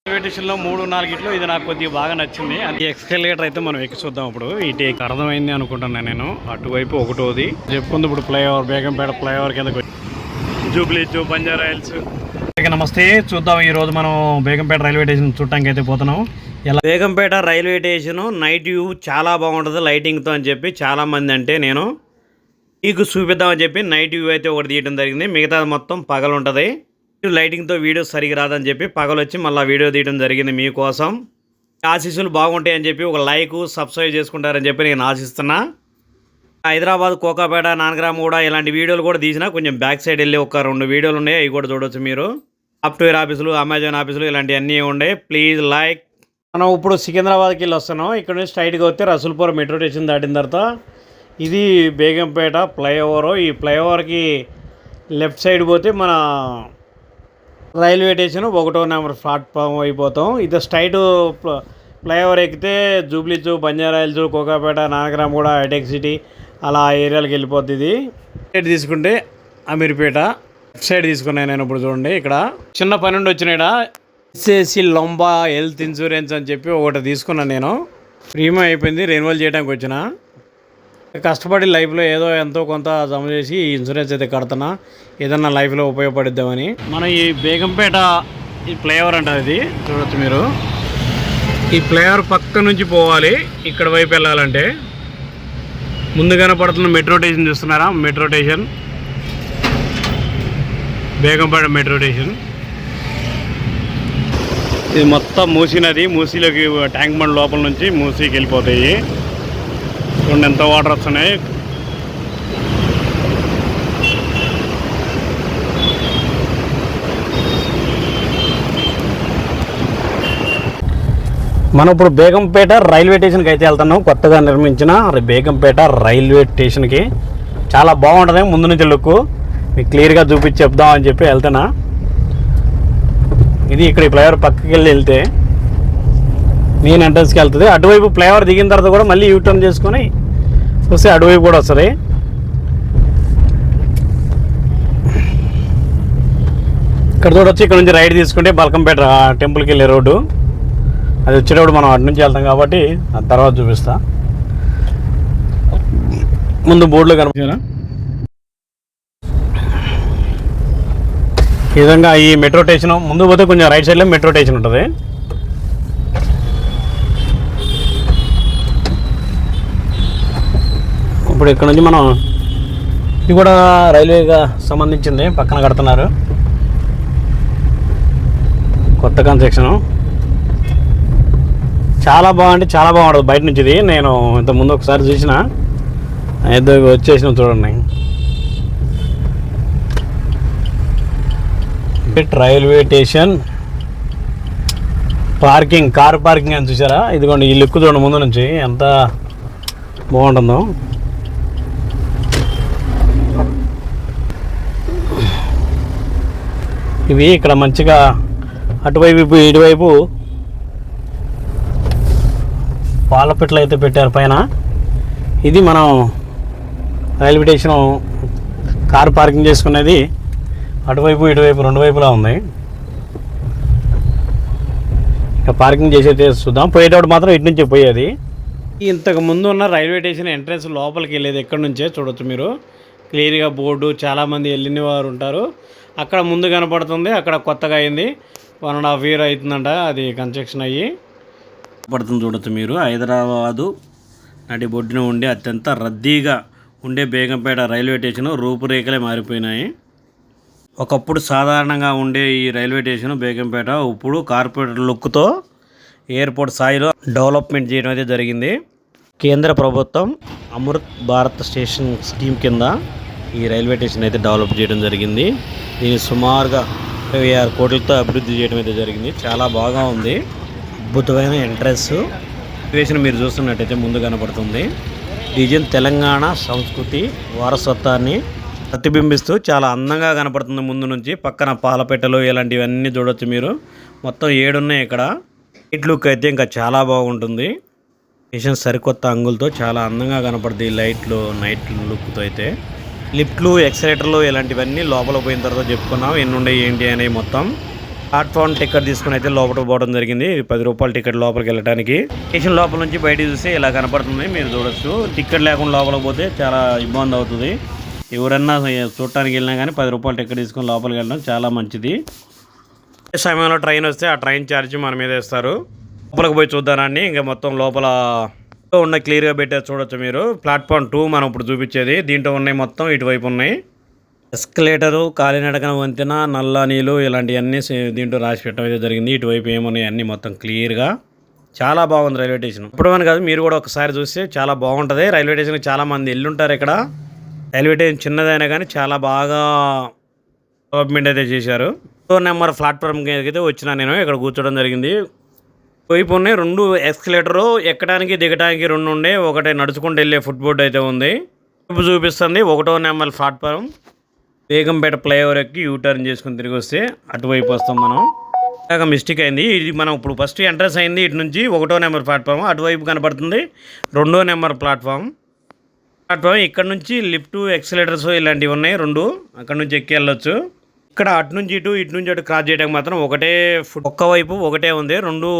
లో 3-4 ఇట్లు ఇది నాకు కొద్దిగా బాగా నచ్చింది. అది ఎక్స్కలేటర్ అయితే మనం ఎక్కి చూద్దాం. ఇప్పుడు ఇటు అర్థమైంది అనుకుంటున్నాను నేను. అటువైపు ఒకటోది చెప్పుకుంది. ఇప్పుడు ఫ్లైఓవర్ బేగంపేట ఫ్లైఓవర్ కింద జూబ్లీ బంజారా హిల్స్. నమస్తే, చూద్దాం. ఈ రోజు మనం బేగంపేట రైల్వే స్టేషన్ చూడటానికి అయితే పోతున్నాం. ఇలా Begumpet railway station night view చాలా బాగుంటుంది లైటింగ్తో అని చెప్పి చాలా మంది అంటే నేను మీకు చూపిద్దామని చెప్పి నైట్ వ్యూ అయితే ఒకటి తీయడం జరిగింది. మిగతాది మొత్తం పగలు ఉంటుంది. లైటింగ్తో వీడియో సరిగా రాదని చెప్పి పగలు వచ్చి మళ్ళీ వీడియో తీయడం జరిగింది మీకోసం. ఆశీస్సులు బాగుంటాయని చెప్పి ఒక లైక్ సబ్స్క్రైబ్ చేసుకుంటారని చెప్పి నేను ఆశిస్తున్నా. హైదరాబాద్ కోకాపేట నానగ్రామగూడ ఇలాంటి వీడియోలు కూడా తీసినా కొంచెం బ్యాక్ సైడ్ వెళ్ళి ఒక 2 వీడియోలు ఉన్నాయి. అవి కూడా చూడవచ్చు మీరు. సాఫ్ట్వేర్ ఆఫీసులు, అమెజాన్ ఆఫీసులు ఇలాంటివన్నీ ఉన్నాయి. Please like. మనం ఇప్పుడు సికింద్రాబాద్కి వెళ్ళి వస్తున్నాం. ఇక్కడ నుంచి స్ట్రైట్గా వస్తే రసూల్పురం మెట్రో స్టేషన్ దాటిన తర్వాత ఇది బేగంపేట ఫ్లైఓవర్. ఈ ఫ్లైఓవర్కి లెఫ్ట్ సైడ్ పోతే మన రైల్వే స్టేషన్ 1వ నెంబర్ ప్లాట్ఫామ్ అయిపోతాం. ఇది స్ట్రైట్ ఫ్లైఓవర్ ఎక్కితే Jubilee Banjara Hills, Kokapet, Nanakramguda, Hitec City అలా ఏరియాలకు వెళ్ళిపోద్ది. ఇది సైడ్ తీసుకుంటే అమీర్పేట. లెఫ్ట్ సైడ్ తీసుకున్నాను నేను. ఇప్పుడు చూడండి, ఇక్కడ చిన్న పని నుండి వచ్చినాడ ఎస్ఎస్సి లొంబా హెల్త్ ఇన్సూరెన్స్ అని చెప్పి ఒకటి తీసుకున్నాను నేను. ప్రీమియం అయిపోయింది, రెన్యువల్ చేయడానికి వచ్చిన. కష్టపడి లైఫ్లో ఏదో ఎంతో కొంత జమ చేసి ఇన్సూరెన్స్ అయితే కడుతున్నా, ఏదన్నా లైఫ్లో ఉపయోగపడిద్దామని. మనం ఈ బేగంపేట ఈ ఫ్లైఓవర్ అంటారు, ఇది చూడవచ్చు మీరు. ఈ ఫ్లైఓవర్ పక్క నుంచి పోవాలి. ఇక్కడ వైపు వెళ్ళాలంటే ముందు కనపడుతున్న మెట్రో స్టేషన్ చూస్తున్నారా? Metro station Begumpet metro station. ఇది మొత్తం మూసీ నది. మూసీలోకి ట్యాంక్ బండ్ లోపల నుంచి మూసీకి వెళ్ళిపోతాయి. చూడండి ఎంత వాటర్ వస్తున్నాయి. మనం ఇప్పుడు బేగంపేట రైల్వే స్టేషన్కి అయితే వెళ్తున్నాం. కొత్తగా నిర్మించిన బేగంపేట రైల్వే స్టేషన్కి చాలా బాగుంటుంది. ముందు నుంచి లుక్ మీకు క్లియర్గా చూపించి చెప్దామని చెప్పి వెళ్తున్నా. ఇది ఇక్కడ ఈ ఫ్లైఓవర్ పక్కకి వెళ్తే మెయిన్ ఎంట్రన్స్కి వెళ్తుంది. అటువైపు ఫ్లైఓవర్ దిగిన తర్వాత కూడా మళ్ళీ యూటర్న్ చేసుకొని వస్తే అటువైపు కూడా వస్తుంది. ఇక్కడ చూడొచ్చు. ఇక్కడ నుంచి రైట్ తీసుకుంటే బల్కంపేట టెంపుల్కి వెళ్ళే రోడ్డు. అది వచ్చేటప్పుడు మనం అటు నుంచి వెళ్తాం కాబట్టి ఆ తర్వాత చూపిస్తా. ముందు బోర్డులో కనిపించారా ఈ విధంగా ఈ మెట్రో స్టేషన్. ముందు పోతే కొంచెం రైట్ సైడ్లో మెట్రో స్టేషన్ ఉంటుంది. ఇప్పుడు ఇక్కడ నుంచి మనం ఇది కూడా రైల్వేగా సంబంధించింది, పక్కన కడుతున్నారు కొత్త కన్స్ట్రక్షన్. చాలా బాగుంటే చాలా బాగుంటుంది బయట నుంచి. ఇది నేను ఇంతకుముందు ఒకసారి చూసిన, ఏదో వచ్చేసిన చూడండి. Railway station parking, car parking అని చూసారా? ఇదిగోండి ఈ లుక్ చూడండి ముందు నుంచి ఎంత బాగుంటుందో. ఇవి ఇక్కడ మంచిగా అటువైపు ఇటువైపు పాలపెట్లు అయితే పెట్టారు పైన. ఇది మనం రైల్వే స్టేషన్ కార్ పార్కింగ్ చేసుకునేది. అటువైపు ఇటువైపు 2 వైపులా ఉంది. ఇక పార్కింగ్ చేసేది చూద్దాం. పోయేటప్పుడు మాత్రం ఇటు నుంచే పోయేది. ఇంతకు ముందు ఉన్న రైల్వే స్టేషన్ ఎంట్రన్స్ లోపలికి వెళ్ళేది ఎక్కడి నుంచే చూడొచ్చు మీరు క్లియర్గా. బోర్డు చాలామంది వెళ్ళిన వారు ఉంటారు. అక్కడ ముందు కనపడుతుంది. అక్కడ కొత్తగా అయింది, 1.5 year అవుతుందంట అది కన్స్ట్రక్షన్ అయ్యి పడుతుంది. చూడొచ్చు మీరు. హైదరాబాదు నాటి బొడ్డున ఉండే అత్యంత రద్దీగా ఉండే బేగంపేట రైల్వే స్టేషన్ రూపురేఖలే మారిపోయినాయి. ఒకప్పుడు సాధారణంగా ఉండే ఈ రైల్వే స్టేషన్ బేగంపేట ఇప్పుడు కార్పొరేట్ లుక్తో ఎయిర్పోర్ట్ స్థాయిలో డెవలప్మెంట్ చేయడం అయితే జరిగింది. కేంద్ర ప్రభుత్వం అమృత్ భారత్ స్టేషన్ స్కీమ్ కింద ఈ రైల్వే స్టేషన్ అయితే డెవలప్ చేయడం జరిగింది. దీన్ని సుమారుగా 26 కోట్లతో అభివృద్ధి చేయడం అయితే జరిగింది. చాలా బాగా ఉంది. అద్భుతమైన ఎంట్రన్స్ స్టేషన్ మీరు చూస్తున్నట్టయితే ముందు కనపడుతుంది. డిజైన్ తెలంగాణ సంస్కృతి వారసత్వాన్ని ప్రతిబింబిస్తూ చాలా అందంగా కనపడుతుంది ముందు నుంచి. పక్కన పాలపెట్టెలు ఇలాంటివన్నీ చూడవచ్చు మీరు. మొత్తం 7 ఉన్నాయి ఇక్కడ. నైట్ లుక్ అయితే ఇంకా చాలా బాగుంటుంది. స్టేషన్ సరికొత్త అంగులతో చాలా అందంగా కనపడుతుంది. లైట్లు నైట్ లుక్తో అయితే లిఫ్ట్లు, ఎక్సలేటర్లు ఇలాంటివన్నీ లోపల పోయిన తర్వాత చెప్పుకున్నాం ఎన్ని ఉన్నాయి ఏంటి అనేవి మొత్తం. ప్లాట్ఫామ్ టికెట్ తీసుకుని అయితే లోపలికి పోవడం జరిగింది. 10 రూపాయల టికెట్ లోపలికి వెళ్ళడానికి. స్టేషన్ లోపల నుంచి బయటికి చూస్తే ఇలా కనపడుతుంది, మీరు చూడొచ్చు. టికెట్ లేకుండా లోపలికి పోతే చాలా ఇబ్బంది అవుతుంది. ఎవరన్నా చూడటానికి వెళ్ళినా కానీ 10 రూపాయల టికెట్ తీసుకొని లోపలికి వెళ్ళడం చాలా మంచిది. ఏ సమయంలో ట్రైన్ వస్తే ఆ ట్రైన్ ఛార్జ్ మన మీద వేస్తారు. లోపలికి పోయి చూద్దానండి. ఇంకా మొత్తం లోపల ఉన్న క్లియర్గా పెట్టారు, చూడొచ్చు మీరు. ప్లాట్ఫామ్ 2 మనం ఇప్పుడు చూపించేది. దీంట్లో ఉన్నాయి మొత్తం ఇటువైపు ఉన్నాయి. ఎస్కలేటరు, కాలినడకన వంతెన, నల్ల నీళ్ళు ఇలాంటివన్నీ దీంట్లో రాసి పెట్టడం అయితే జరిగింది. ఇటువైపు ఏమున్నాయి అన్నీ మొత్తం క్లియర్గా. చాలా బాగుంది రైల్వే స్టేషన్. ఇప్పుడు అని కాదు, మీరు కూడా ఒకసారి చూస్తే చాలా బాగుంటుంది. రైల్వే స్టేషన్కి చాలామంది వెళ్ళుంటారు. ఇక్కడ రైల్వే స్టేషన్ చిన్నదైనా కానీ చాలా బాగా డెవలప్మెంట్ అయితే చేశారు. 2 నెంబర్ ప్లాట్ఫామ్కి అయితే వచ్చినా నేను ఇక్కడ కూర్చోవడం జరిగింది. వైపు ఉన్నాయి 2 ఎస్కలేటరు, ఎక్కడానికి దిగడానికి 2 ఉండే. ఒకటి నడుచుకుంటూ వెళ్ళే ఫుట్బోర్డ్ అయితే ఉంది. ఇప్పుడు చూపిస్తుంది 1వ నెంబర్ ప్లాట్ఫామ్. బేగంపేట ఫ్లైఓవర్ ఎక్కి యూటర్న్ చేసుకుని తిరిగి వస్తే అటువైపు వస్తాం మనం. ఇలాగ మిస్టేక్ అయింది. ఇది మనం ఇప్పుడు ఫస్ట్ ఎంట్రన్స్ అయింది ఇటు నుంచి 1వ నెంబర్ ప్లాట్ఫామ్. అటువైపు కనపడుతుంది 2వ నెంబర్ ప్లాట్ఫామ్. ఇక్కడ నుంచి లిఫ్ట్, ఎక్సలేటర్స్ ఇలాంటివి ఉన్నాయి 2. అక్కడ నుంచి ఎక్కి వెళ్ళొచ్చు. ఇక్కడ అటు నుంచి ఇటు నుంచి అటు క్రాస్ చేయడానికి మాత్రం ఒక్క వైపు ఒకటే ఉంది. 2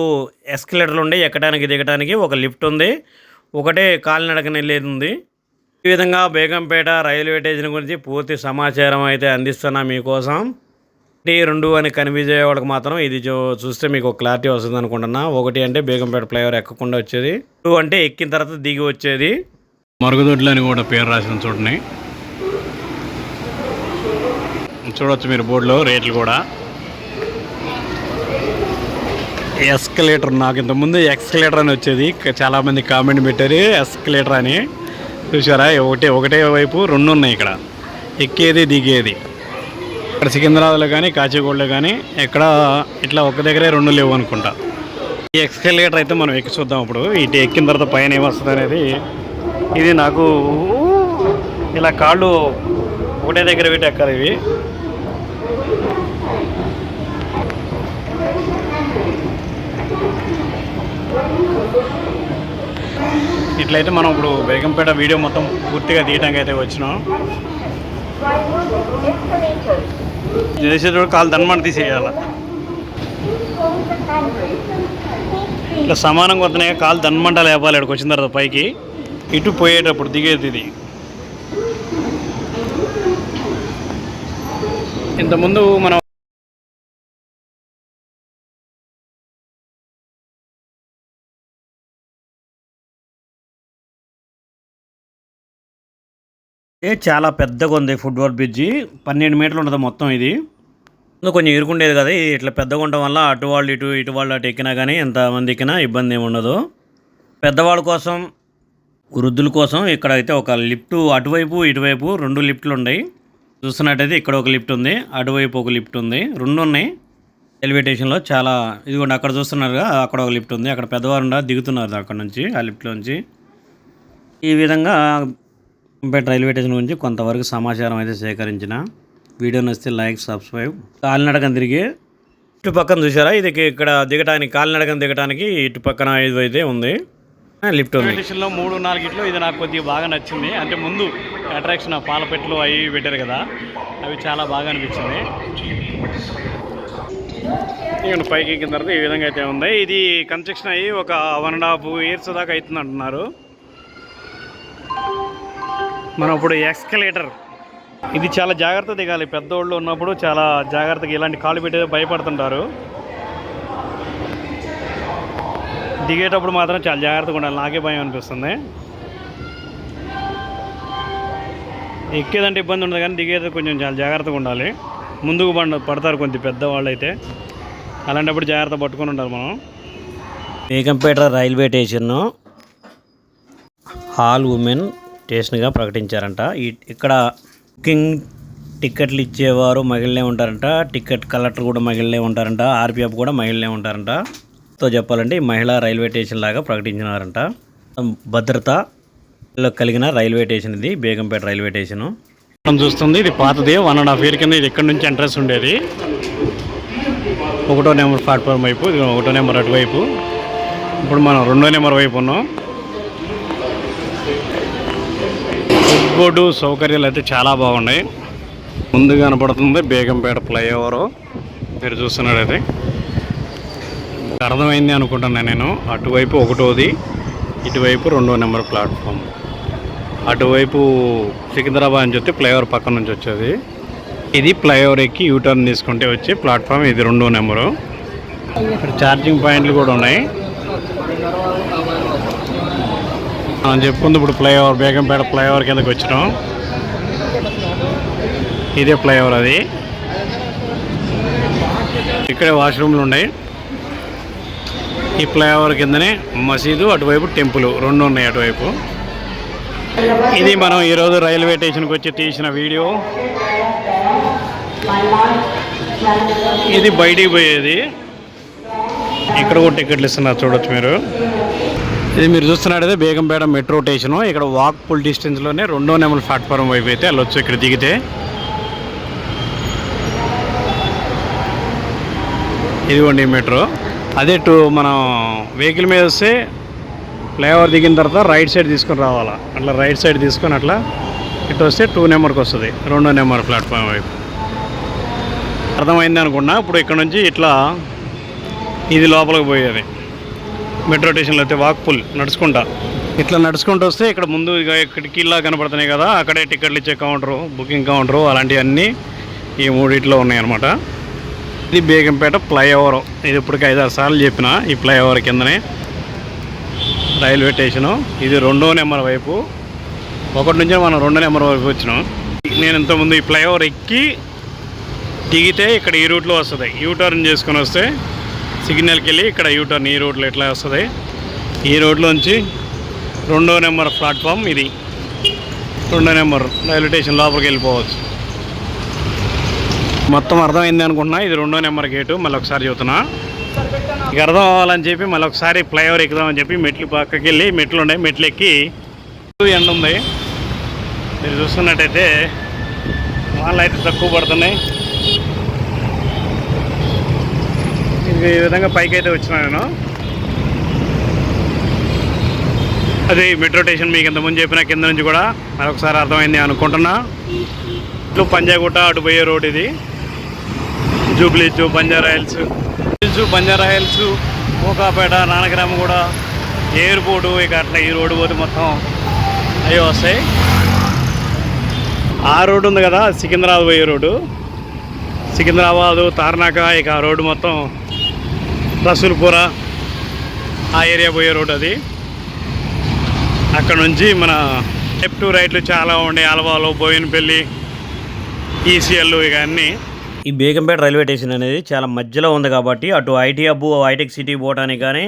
ఎస్కలేటర్లు ఉన్నాయి ఎక్కడానికి దిగడానికి. ఒక లిఫ్ట్ ఉంది, ఒకటే కాలినడకన వెళ్ళేది ఉంది. ఈ విధంగా బేగంపేట రైల్వే స్టేషన్ గురించి పూర్తి సమాచారం అయితే అందిస్తున్నా మీకోసం. 2 అని కన్ఫ్యూజ్ అయ్యే వాళ్ళకి మాత్రం ఇది చూస్తే మీకు క్లారిటీ వస్తుంది అనుకుంటున్నా. 1 అంటే బేగంపేట ఫ్లైఓవర్ ఎక్కకుండా వచ్చేది, 2 అంటే ఎక్కిన తర్వాత దిగి వచ్చేది. మరుగుదొడ్లు అని కూడా పేరు రాసిన చూడండి, చూడొచ్చు మీరు బోర్డులో రేట్లు కూడా. ఎస్కలేటర్, నాకు ఇంతకుముందు ఎక్స్కలేటర్ అని వచ్చేది, చాలామంది కామెంట్ పెట్టారు ఎస్కలేటర్ అని. చూసారా, ఒకటే వైపు 2 ఉన్నాయి ఇక్కడ, ఎక్కేది దిగేది. ఇక్కడ సికింద్రాబాద్లో కానీ కాచిగూడలో కానీ ఎక్కడ ఇట్లా ఒక దగ్గరే 2 లేవు అనుకుంటా. ఈ ఎక్స్కలేటర్ అయితే మనం ఎక్కి చూద్దాం. ఇప్పుడు ఇటు ఎక్కిన తర్వాత పైన ఏమొస్తుంది అనేది. ఇది నాకు ఇలా కాళ్ళు ఒకటే దగ్గర పెట్టి ఎక్కాలి ఇవి. ఇట్లయితే మనం ఇప్పుడు బేగంపేట వీడియో మొత్తం పూర్తిగా తీయడానికి అయితే వచ్చినాం. చేసేటప్పుడు కాలు దండమంట తీసేయాల. ఇట్లా సమానంగా వస్తున్నాయి, కాలు దండమంట లేపాలి. ఇక్కడికి వచ్చిన తర్వాత పైకి ఇటు పోయేటప్పుడు దిగేది ఇది. ఇంతకుముందు మనం చాలా పెద్దగా ఉంది ఫుట్బాల్ బ్రిడ్జి. 12 మీటర్లు ఉంటుంది మొత్తం. ఇది కొంచెం ఇరుకుండేది కదా, ఇది ఇట్లా పెద్దగా ఉండడం వల్ల అటు వాళ్ళు ఇటు వాళ్ళు అటు ఎక్కినా కానీ ఎంతమంది ఎక్కినా ఇబ్బంది ఏమి ఉండదు. పెద్దవాళ్ళ కోసం, వృద్ధుల కోసం ఇక్కడ అయితే ఒక లిఫ్ట్ అటువైపు ఇటువైపు 2 లిఫ్ట్లు ఉన్నాయి. చూస్తున్నట్టయితే ఇక్కడ ఒక లిఫ్ట్ ఉంది, అటువైపు ఒక లిఫ్ట్ ఉంది, 2 ఉన్నాయి రైల్వే స్టేషన్లో. చాలా ఇదిగోండి అక్కడ చూస్తున్నారుగా, అక్కడ ఒక లిఫ్ట్ ఉంది. అక్కడ పెద్దవారు దిగుతున్నారు అక్కడ నుంచి, ఆ లిఫ్ట్లోంచి. ఈ విధంగా రైల్వే స్టేషన్ గురించి కొంతవరకు సమాచారం అయితే సేకరించిన. వీడియో నచ్చితే లైక్, సబ్స్క్రైబ్. కాలినడకన తిరిగి ఇటు పక్కన చూసారా, ఇది ఇక్కడ దిగడానికి, కాలినడకన దిగడానికి ఇటు పక్కన ఇది అయితే ఉంది, లిఫ్ట్ ఉంది. స్టేషన్లో 3-4 ఇది నాకు కొద్దిగా బాగా నచ్చింది. అంటే ముందు అట్రాక్షన్ పాలపెట్లు అవి పెట్టారు కదా, అవి చాలా బాగా అనిపించింది. ఇక పైకి ఎక్కిన తర్వాత ఈ విధంగా అయితే ఉంది. ఇది కన్స్ట్రక్షన్ అయ్యి ఒక 1.5 years దాకా అవుతుంది అంటున్నారు. మనం ఇప్పుడు ఎక్స్కలేటర్, ఇది చాలా జాగ్రత్త దిగాలి. పెద్దోళ్ళు ఉన్నప్పుడు చాలా జాగ్రత్తగా, ఇలాంటి కాళ్ళు పెట్టేది భయపడుతుంటారు. దిగేటప్పుడు మాత్రం చాలా జాగ్రత్తగా ఉండాలి. నాకే భయం అనిపిస్తుంది. ఎక్కేదంటే ఇబ్బంది ఉండదు కానీ దిగేది కొంచెం చాలా జాగ్రత్తగా ఉండాలి. ముందుకు పడతారు కొంచెం పెద్దవాళ్ళు అయితే, అలాంటప్పుడు జాగ్రత్త పట్టుకొని ఉండాలి మనం. బేగంపేట రైల్వే స్టేషన్ను ఆల్ ఉమెన్ స్టేషన్గా ప్రకటించారంట. ఇక్కడ బుకింగ్ టికెట్లు ఇచ్చేవారు మహిళలే ఉంటారంట, టికెట్ కలెక్టర్ కూడా మహిళలే ఉంటారంట, ఆర్పిఎఫ్ కూడా మహిళలే ఉంటారంట. తో చెప్పాలంటే ఈ మహిళా రైల్వే స్టేషన్ లాగా ప్రకటించినారంట. భద్రత కలిగిన రైల్వే స్టేషన్ ఇది బేగంపేట రైల్వే స్టేషను. మనం చూస్తుంది ఇది పాతది, 1.5 year కింద ఇది ఇక్కడ నుంచి ఎంట్రన్స్ ఉండేది. 1వ నెంబర్ ప్లాట్ఫామ్ వైపు, ఇది 1వ నెంబర్ అటువైపు. ఇప్పుడు మనం 2వ నెంబర్ వైపు ఉన్నాం. ఫుట్బోర్డు సౌకర్యాలు అయితే చాలా బాగున్నాయి. ముందు కనపడుతుంది బేగంపేట ఫ్లైఓవరు. మీరు చూస్తున్నాడైతే అర్థమైంది అనుకుంటున్నాను నేను. అటువైపు 1వది, ఇటువైపు 2వ నెంబర్ ప్లాట్ఫామ్. అటువైపు సికింద్రాబాద్ నుంచి వస్తే ఫ్లైఓవర్ పక్కన నుంచి వచ్చేది. ఇది ఫ్లైఓవర్ ఎక్కి యూటర్న్ తీసుకుంటే వచ్చే ప్లాట్ఫామ్. ఇది 2వ నెంబరు. ఇక్కడ ఛార్జింగ్ పాయింట్లు కూడా ఉన్నాయి. మనం చెప్పుకుంది ఇప్పుడు ఫ్లైఓవర్, బేగంపేట ఫ్లైఓవర్ కిందకి వచ్చినాం. ఇదే ఫ్లైఓవర్. అది ఇక్కడే వాష్రూమ్లు ఉన్నాయి. ఈ ఫ్లైఓవర్ కిందనే మసీదు, అటువైపు టెంపుల్ 2 ఉన్నాయి అటువైపు. ఇది మనం ఈరోజు రైల్వే స్టేషన్కి వచ్చి తీసిన వీడియో. ఇది బయటికి పోయేది. ఇక్కడ కూడా టికెట్లు ఇస్తున్నారు, చూడొచ్చు మీరు. ఇది మీరు చూస్తున్నట్టయితే బేగంపేట మెట్రో స్టేషను. ఇక్కడ వాక్ఫుల్ డిస్టెన్స్లోనే 2వ నెంబర్ ప్లాట్ఫారం వైపు అయితే వెళ్ళొచ్చు. ఇక్కడ దిగితే ఇదిగోండి మెట్రో. అదే మనం వెహికల్ మీద వస్తే ఫ్లైఓవర్ దిగిన తర్వాత రైట్ సైడ్ తీసుకొని రావాలా. అట్లా రైట్ సైడ్ తీసుకొని అట్లా ఇటు వస్తే 2 నెంబర్కి వస్తుంది, 2వ నెంబర్ ప్లాట్ఫామ్ వైపు. అర్థమైంది అనుకున్నా. ఇప్పుడు ఇక్కడ నుంచి ఇట్లా ఇది లోపలికి పోయేది. మెట్రో స్టేషన్లో అయితే వాక్ఫుల్ నడుచుకుంటా ఇట్లా నడుచుకుంటూ వస్తే ఇక్కడ ముందు కిటికీలా కనపడుతున్నాయి కదా, అక్కడే టికెట్లు ఇచ్చే కౌంటరు, బుకింగ్ కౌంటరు అలాంటివన్నీ ఈ 3 ఉన్నాయన్నమాట. ఇది బేగంపేట ఫ్లైఓవర్. ఇది ఇప్పటికి 5-6 సార్లు చెప్పిన. ఈ ఫ్లైఓవర్ కిందనే రైల్వే స్టేషను. ఇది 2వ నెంబర్ వైపు. 1 నుంచి మనం 2వ నెంబర్ వైపు వచ్చినాం. నేను ఇంతకుముందు ఈ ఫ్లైఓవర్ ఎక్కి దిగితే ఇక్కడ ఈ రూట్లో వస్తుంది. యూటర్న్ చేసుకొని వస్తే సిగ్నల్కి వెళ్ళి ఇక్కడ యూటర్న్ ఈ రూట్లో ఎట్లా వస్తుంది. ఈ రోడ్లోంచి 2వ నెంబర్ ప్లాట్ఫామ్. ఇది 2వ నెంబర్ రైల్వే స్టేషన్ లోపలికి వెళ్ళిపోవచ్చు. మొత్తం అర్థమైంది అనుకుంటున్నా. ఇది 2వ నెంబర్ గేటు. మళ్ళీ ఒకసారి చెబుతున్నా. ఇక అర్థం అవ్వాలని చెప్పి మళ్ళీ ఒకసారి ఫ్లైఓవర్ ఎక్కుదామని చెప్పి మెట్లు పక్కకి వెళ్ళి మెట్లు ఉన్నాయి. మెట్లు ఎక్కి ఎండ ఉంది. మీరు చూస్తున్నట్టయితే వాళ్ళు అయితే తక్కువ పడుతున్నాయి. ఈ విధంగా పైకి అయితే వచ్చినా నేను. అది మెట్రో స్టేషన్ మీకు ఇంతకుముందు చెప్పిన కింద నుంచి కూడా మరొకసారి అర్థమైంది అనుకుంటున్నా. ఇట్లు పంజాగుట్ట అటు పోయే రోడ్. ఇది జూబ్లీస్, బంజారా హిల్స్, మోకాపేట, నానగ్రామగూడ, ఎయిర్పోర్టు, ఇక అట్లా ఈ రోడ్డు పోతే మొత్తం అవి వస్తాయి. ఆ రోడ్డు ఉంది కదా, సికింద్రాబాద్ పోయే రోడ్డు. సికింద్రాబాదు, తార్నాక, ఇక ఆ రోడ్డు మొత్తం రసూల్పుర ఆ ఏరియా పోయే రోడ్డు అది. అక్కడ నుంచి మన లెఫ్ట్ రైట్లు చాలా ఉండే. అలవాలో, బోయినపల్లి, ఈసీఎల్ ఇక అన్నీ. ఈ బేగంపేట రైల్వే స్టేషన్ అనేది చాలా మధ్యలో ఉంది కాబట్టి అటు ఐటీ హబ్, హైటెక్ సిటీ పోవడానికి కానీ,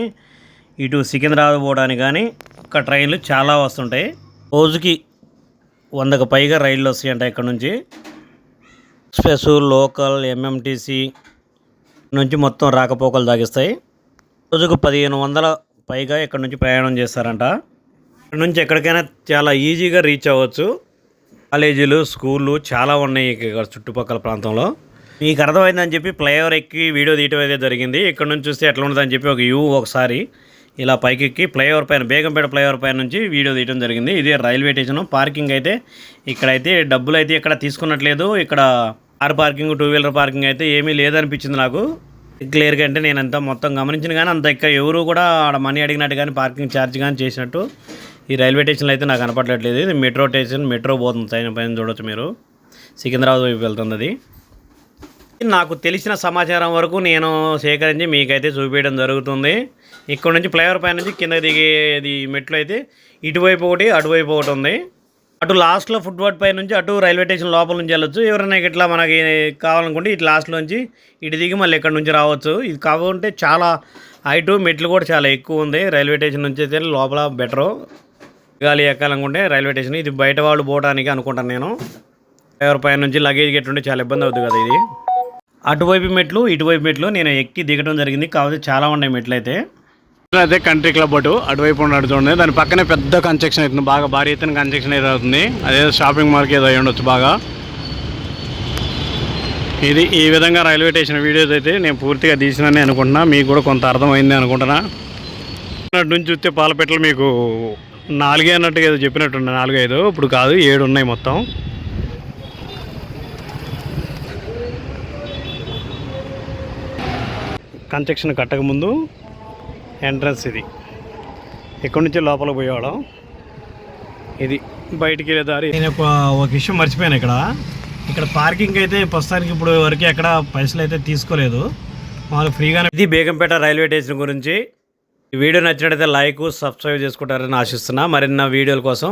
ఇటు సికింద్రాబాద్ పోవడానికి కానీ ఇక్కడ ట్రైన్లు చాలా వస్తుంటాయి. రోజుకి 100కు పైగా రైళ్ళు వస్తాయంట ఇక్కడ నుంచి. ఎక్స్ప్రెస్, లోకల్, ఎంఎంటీసీ నుంచి మొత్తం రాకపోకలు సాగిస్తాయి. రోజుకు 1500 పైగా ఇక్కడ నుంచి ప్రయాణం చేస్తారంట. ఇక్కడ నుంచి ఎక్కడికైనా చాలా ఈజీగా రీచ్ అవ్వచ్చు. కాలేజీలు, స్కూళ్ళు చాలా ఉన్నాయి ఇక్కడ చుట్టుపక్కల ప్రాంతంలో. మీకు అర్థమైందని చెప్పి ఫ్లైఓవర్ ఎక్కి వీడియో తీయటం అయితే జరిగింది. ఇక్కడ నుంచి చూస్తే ఎట్లా ఉంటుందని చెప్పి ఒకసారి ఇలా పైకి ఎక్కి ఫ్లైఓవర్ పైన, బేగంపేట ఫ్లైఓవర్ పైన నుంచి వీడియో తీయడం జరిగింది. ఇదే రైల్వే స్టేషన్. పార్కింగ్ అయితే ఇక్కడైతే డబ్బులు అయితే ఇక్కడ తీసుకున్నట్లేదు. ఇక్కడ కార్ పార్కింగ్, 2 వీలర్ పార్కింగ్ అయితే ఏమీ లేదనిపించింది నాకు క్లియర్గా. అంటే నేను అంతా మొత్తం గమనించిన కానీ అంత ఇక్కడ ఎవరు కూడా ఆడ మనీ అడిగినట్టు కానీ పార్కింగ్ ఛార్జ్ కానీ చేసినట్టు ఈ రైల్వే స్టేషన్లో అయితే నాకు కనపడట్లేదు. ఇది మెట్రో స్టేషన్. మెట్రో పోతుంది పైన చూడవచ్చు మీరు. సికింద్రాబాద్ వైపు వెళ్తుంది అది. నాకు తెలిసిన సమాచారం వరకు నేను సేకరించి మీకైతే చూపించడం జరుగుతుంది. ఇక్కడ నుంచి ఫ్లైఓవర్ పై నుంచి కింద దిగేది మెట్లు అయితే ఇటువైపు ఒకటి, అటువైపు ఒకటి ఉంది. అటు లాస్ట్లో ఫుట్పాత్ పై నుంచి అటు రైల్వే స్టేషన్ లోపల నుంచి వెళ్ళొచ్చు. ఎవరైనా ఇట్లా మనకి కావాలనుకుంటే ఇటు లాస్ట్లోంచి ఇటు దిగి మళ్ళీ ఇక్కడ నుంచి రావచ్చు. ఇది కావాలంటే చాలా హైటు, మెట్లు కూడా చాలా ఎక్కువ ఉంది. రైల్వే స్టేషన్ నుంచి అయితే లోపల బెటరు. గాలి ఎక్కాలనుకుంటే రైల్వే స్టేషన్. ఇది బయట వాళ్ళు పోవడానికి అనుకుంటాను నేను. ఫ్లైఓవర్ పై నుంచి లగేజ్ గెట్టుంటే చాలా ఇబ్బంది అవుతుంది కదా ఇది. అటువైపు మెట్లు, ఇటువైపు మెట్లు నేను ఎక్కి దిగడం జరిగింది. కాకపోతే చాలా ఉన్నాయి మెట్లు అయితే. అదే కంట్రీ క్లబ్ అటువైపు నడుతుంది. దాని పక్కనే పెద్ద కన్స్ట్రక్షన్ అవుతుంది. బాగా భారీ ఎత్తున కన్స్ట్రక్షన్ అయితే అవుతుంది. అదే షాపింగ్ మాల్కి ఏదో అయి ఉండొచ్చు బాగా. ఇది ఈ విధంగా రైల్వే స్టేషన్ వీడియోస్ అయితే నేను పూర్తిగా తీసినని అనుకుంటున్నా. మీకు కూడా కొంత అర్థమైంది అనుకుంటున్నా. అటు నుంచి చూస్తే పాలపెట్టలు మీకు 4 అన్నట్టుగా ఏదో చెప్పినట్టుండే, 4-5. ఇప్పుడు కాదు, 7 ఉన్నాయి మొత్తం. కన్స్ట్రక్షన్ కట్టక ముందు ఎంట్రన్స్ ఇది. ఇక్కడ నుంచి లోపలికి పోయేవాళ్ళం. ఇది బయటికి వెళ్ళే దారి. నేను ఒక విషయం మర్చిపోయాను. ఇక్కడ పార్కింగ్ అయితే ప్రస్తుతానికి ఇప్పుడు వరకు ఎక్కడ పైసలు అయితే తీసుకోలేదు, మాకు ఫ్రీగానే. ఇది బేగంపేట రైల్వే స్టేషన్ గురించి. ఈ వీడియో నచ్చినట్టయితే లైక్ సబ్స్క్రైబ్ చేసుకుంటారని ఆశిస్తున్నా. మరిన్న వీడియోల కోసం